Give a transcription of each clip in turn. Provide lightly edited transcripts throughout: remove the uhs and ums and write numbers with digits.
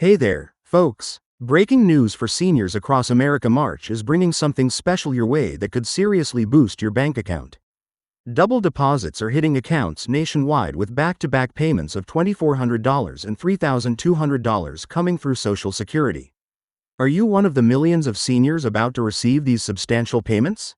Hey there, folks. Breaking news for seniors across America: March is bringing something special your way that could seriously boost your bank account. Double deposits are hitting accounts nationwide with back-to-back payments of $2,400 and $3,200 coming through Social Security. Are you one of the millions of seniors about to receive these substantial payments?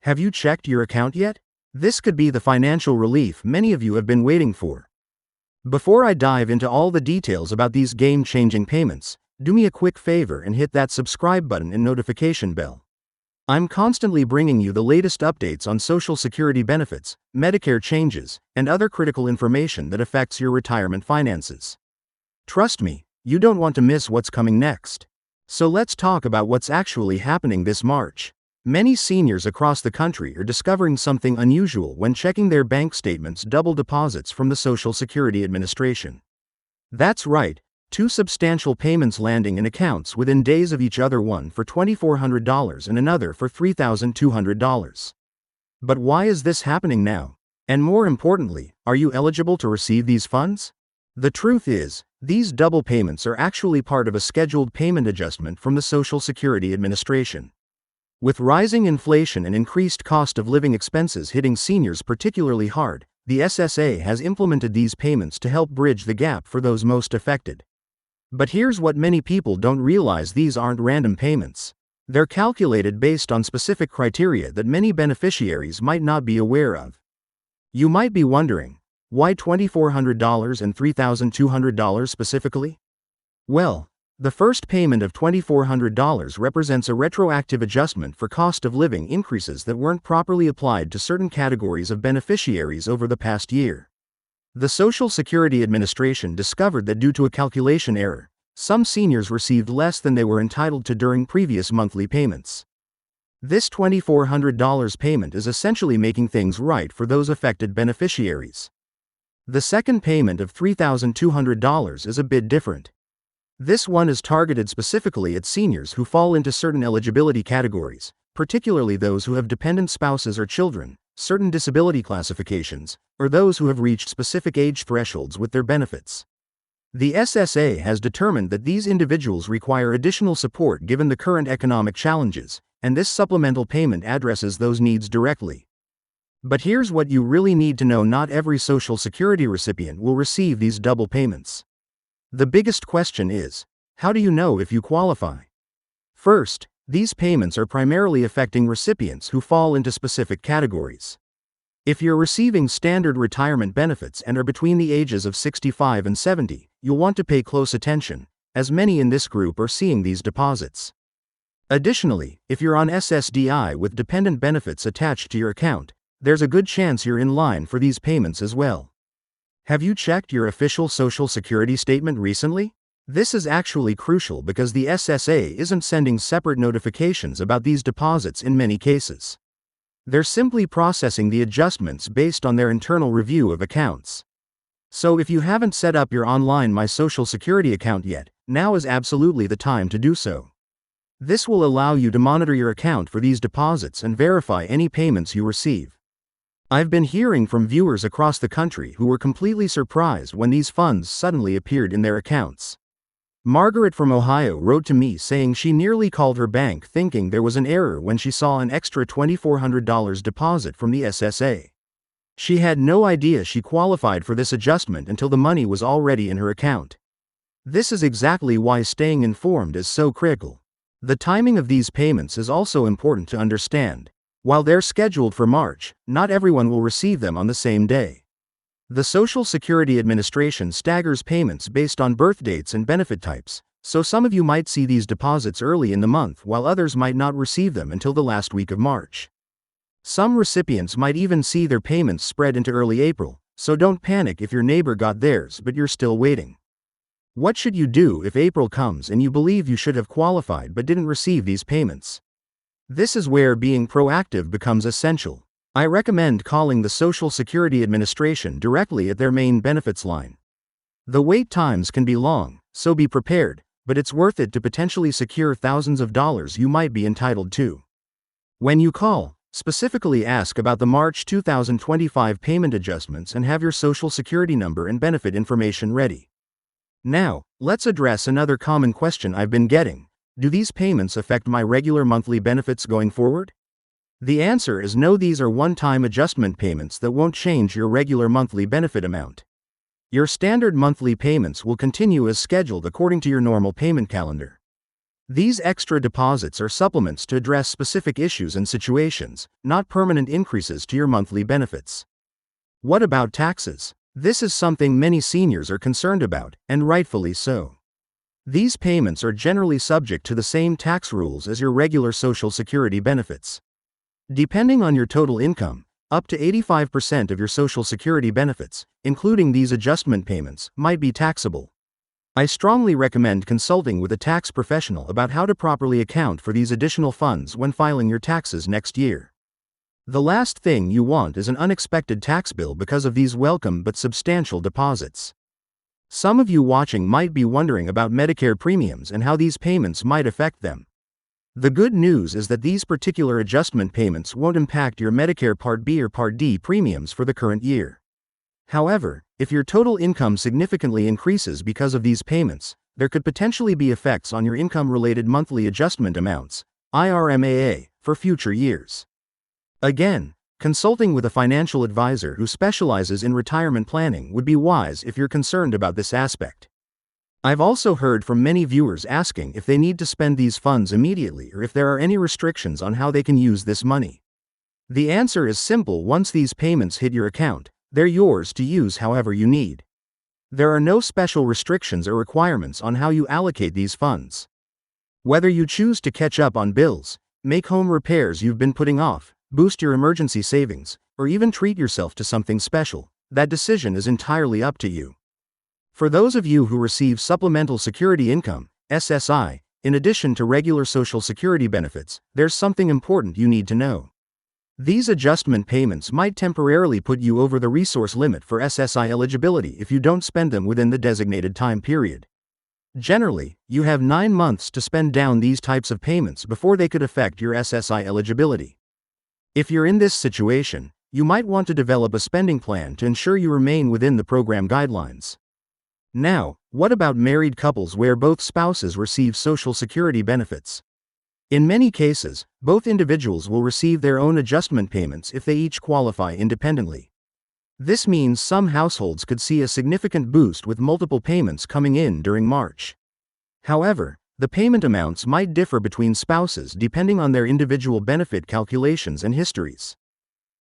Have you checked your account yet? This could be the financial relief many of you have been waiting for. Before I dive into all the details about these game-changing payments, do me a quick favor and hit that subscribe button and notification bell. I'm constantly bringing you the latest updates on Social Security benefits, Medicare changes, and other critical information that affects your retirement finances. Trust me, you don't want to miss what's coming next. So let's talk about what's actually happening this March. Many seniors across the country are discovering something unusual when checking their bank statements: double deposits from the Social Security Administration. That's right, two substantial payments landing in accounts within days of each other, one for $2,400 and another for $3,200. But why is this happening now? And more importantly, are you eligible to receive these funds? The truth is, these double payments are actually part of a scheduled payment adjustment from the Social Security Administration. With rising inflation and increased cost of living expenses hitting seniors particularly hard, the SSA has implemented these payments to help bridge the gap for those most affected. But here's what many people don't realize: these aren't random payments. They're calculated based on specific criteria that many beneficiaries might not be aware of. You might be wondering, why $2,400 and $3,200 specifically? Well, the first payment of $2,400 represents a retroactive adjustment for cost of living increases that weren't properly applied to certain categories of beneficiaries over the past year. The Social Security Administration discovered that due to a calculation error, some seniors received less than they were entitled to during previous monthly payments. This $2,400 payment is essentially making things right for those affected beneficiaries. The second payment of $3,200 is a bit different. This one is targeted specifically at seniors who fall into certain eligibility categories, particularly those who have dependent spouses or children, certain disability classifications, or those who have reached specific age thresholds with their benefits. The SSA has determined that these individuals require additional support given the current economic challenges, and this supplemental payment addresses those needs directly. But here's what you really need to know: not every Social Security recipient will receive these double payments. The biggest question is, how do you know if you qualify? First, these payments are primarily affecting recipients who fall into specific categories. If you're receiving standard retirement benefits and are between the ages of 65 and 70, you'll want to pay close attention, as many in this group are seeing these deposits. Additionally, if you're on SSDI with dependent benefits attached to your account, there's a good chance you're in line for these payments as well. Have you checked your official Social Security statement recently? This is actually crucial because the SSA isn't sending separate notifications about these deposits in many cases. They're simply processing the adjustments based on their internal review of accounts. So if you haven't set up your online My Social Security account yet, now is absolutely the time to do so. This will allow you to monitor your account for these deposits and verify any payments you receive. I've been hearing from viewers across the country who were completely surprised when these funds suddenly appeared in their accounts. Margaret from Ohio wrote to me saying she nearly called her bank thinking there was an error when she saw an extra $2,400 deposit from the SSA. She had no idea she qualified for this adjustment until the money was already in her account. This is exactly why staying informed is so critical. The timing of these payments is also important to understand. While they're scheduled for March, not everyone will receive them on the same day. The Social Security Administration staggers payments based on birth dates and benefit types, so some of you might see these deposits early in the month while others might not receive them until the last week of March. Some recipients might even see their payments spread into early April, so don't panic if your neighbor got theirs but you're still waiting. What should you do if April comes and you believe you should have qualified but didn't receive these payments? This is where being proactive becomes essential. I recommend calling the Social Security Administration directly at their main benefits line. The wait times can be long, so be prepared, but it's worth it to potentially secure thousands of dollars you might be entitled to. When you call, specifically ask about the March 2025 payment adjustments and have your Social Security number and benefit information ready. Now, let's address another common question I've been getting. Do these payments affect my regular monthly benefits going forward? The answer is no, these are one-time adjustment payments that won't change your regular monthly benefit amount. Your standard monthly payments will continue as scheduled according to your normal payment calendar. These extra deposits are supplements to address specific issues and situations, not permanent increases to your monthly benefits. What about taxes? This is something many seniors are concerned about, and rightfully so. These payments are generally subject to the same tax rules as your regular Social Security benefits. Depending on your total income, up to 85% of your Social Security benefits, including these adjustment payments, might be taxable. I strongly recommend consulting with a tax professional about how to properly account for these additional funds when filing your taxes next year. The last thing you want is an unexpected tax bill because of these welcome but substantial deposits. Some of you watching might be wondering about Medicare premiums and how these payments might affect them. The good news is that these particular adjustment payments won't impact your Medicare Part B or Part D premiums for the current year. However, if your total income significantly increases because of these payments, there could potentially be effects on your income-related monthly adjustment amounts, IRMAA, for future years. Again, consulting with a financial advisor who specializes in retirement planning would be wise if you're concerned about this aspect. I've also heard from many viewers asking if they need to spend these funds immediately or if there are any restrictions on how they can use this money. The answer is simple: once these payments hit your account, they're yours to use however you need. There are no special restrictions or requirements on how you allocate these funds. Whether you choose to catch up on bills, make home repairs you've been putting off, boost your emergency savings, or even treat yourself to something special, that decision is entirely up to you. For those of you who receive Supplemental Security Income, SSI, in addition to regular Social Security benefits, there's something important you need to know. These adjustment payments might temporarily put you over the resource limit for SSI eligibility if you don't spend them within the designated time period. Generally, you have 9 months to spend down these types of payments before they could affect your SSI eligibility. If you're in this situation, you might want to develop a spending plan to ensure you remain within the program guidelines. Now, what about married couples where both spouses receive Social Security benefits? In many cases, both individuals will receive their own adjustment payments if they each qualify independently. This means some households could see a significant boost with multiple payments coming in during March. However, the payment amounts might differ between spouses depending on their individual benefit calculations and histories.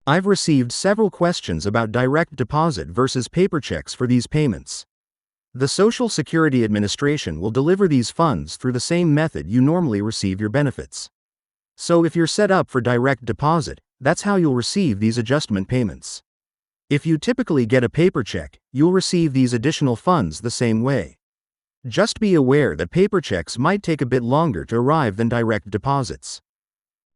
I've received several questions about direct deposit versus paper checks for these payments. The Social Security Administration will deliver these funds through the same method you normally receive your benefits. So if you're set up for direct deposit, that's how you'll receive these adjustment payments. If you typically get a paper check, you'll receive these additional funds the same way. Just be aware that paper checks might take a bit longer to arrive than direct deposits.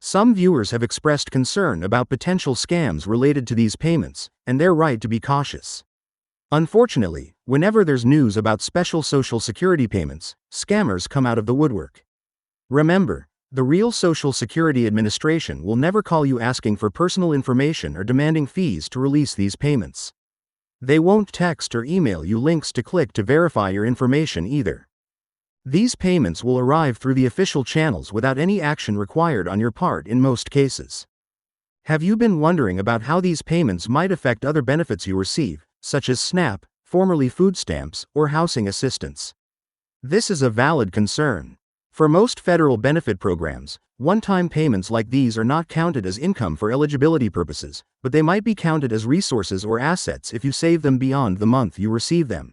Some viewers have expressed concern about potential scams related to these payments, and they're right to be cautious. Unfortunately, whenever there's news about special Social Security payments, scammers come out of the woodwork. Remember, the real Social Security Administration will never call you asking for personal information or demanding fees to release these payments. They won't text or email you links to click to verify your information either. These payments will arrive through the official channels without any action required on your part in most cases. Have you been wondering about how these payments might affect other benefits you receive, such as SNAP, formerly food stamps, or housing assistance? This is a valid concern. For most federal benefit programs, one-time payments like these are not counted as income for eligibility purposes, but they might be counted as resources or assets if you save them beyond the month you receive them.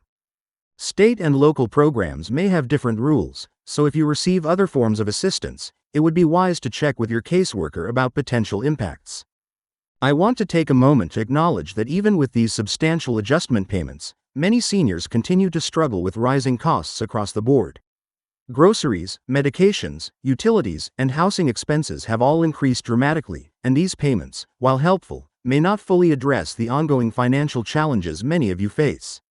State and local programs may have different rules, so if you receive other forms of assistance, it would be wise to check with your caseworker about potential impacts. I want to take a moment to acknowledge that even with these substantial adjustment payments, many seniors continue to struggle with rising costs across the board. Groceries, medications, utilities, and housing expenses have all increased dramatically, and these payments, while helpful, may not fully address the ongoing financial challenges many of you face.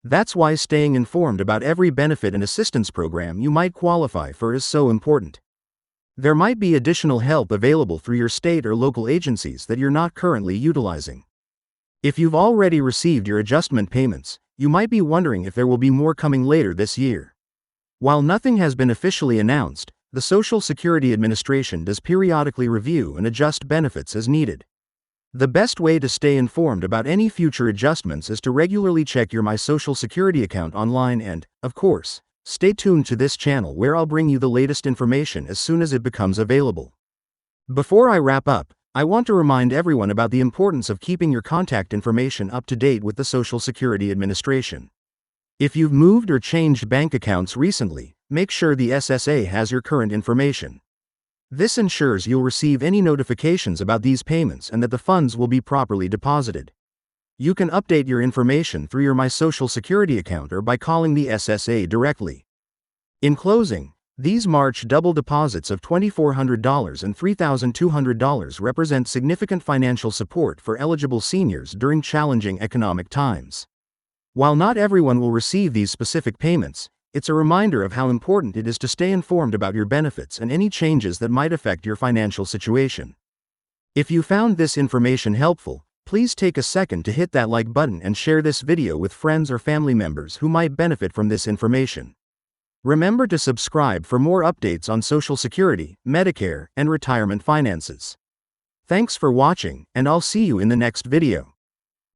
That's why staying informed about every benefit and assistance program you might qualify for is so important. There might be additional help available through your state or local agencies that you're not currently utilizing. If you've already received your adjustment payments, you might be wondering if there will be more coming later this year. While nothing has been officially announced, the Social Security Administration does periodically review and adjust benefits as needed. The best way to stay informed about any future adjustments is to regularly check your My Social Security account online and, of course, stay tuned to this channel where I'll bring you the latest information as soon as it becomes available. Before I wrap up, I want to remind everyone about the importance of keeping your contact information up to date with the Social Security Administration. If you've moved or changed bank accounts recently, make sure the SSA has your current information. This ensures you'll receive any notifications about these payments and that the funds will be properly deposited. You can update your information through your My Social Security account or by calling the SSA directly. In closing, these March double deposits of $2,400 and $3,200 represent significant financial support for eligible seniors during challenging economic times. While not everyone will receive these specific payments, it's a reminder of how important it is to stay informed about your benefits and any changes that might affect your financial situation. If you found this information helpful, please take a second to hit that like button and share this video with friends or family members who might benefit from this information. Remember to subscribe for more updates on Social Security, Medicare, and retirement finances. Thanks for watching, and I'll see you in the next video.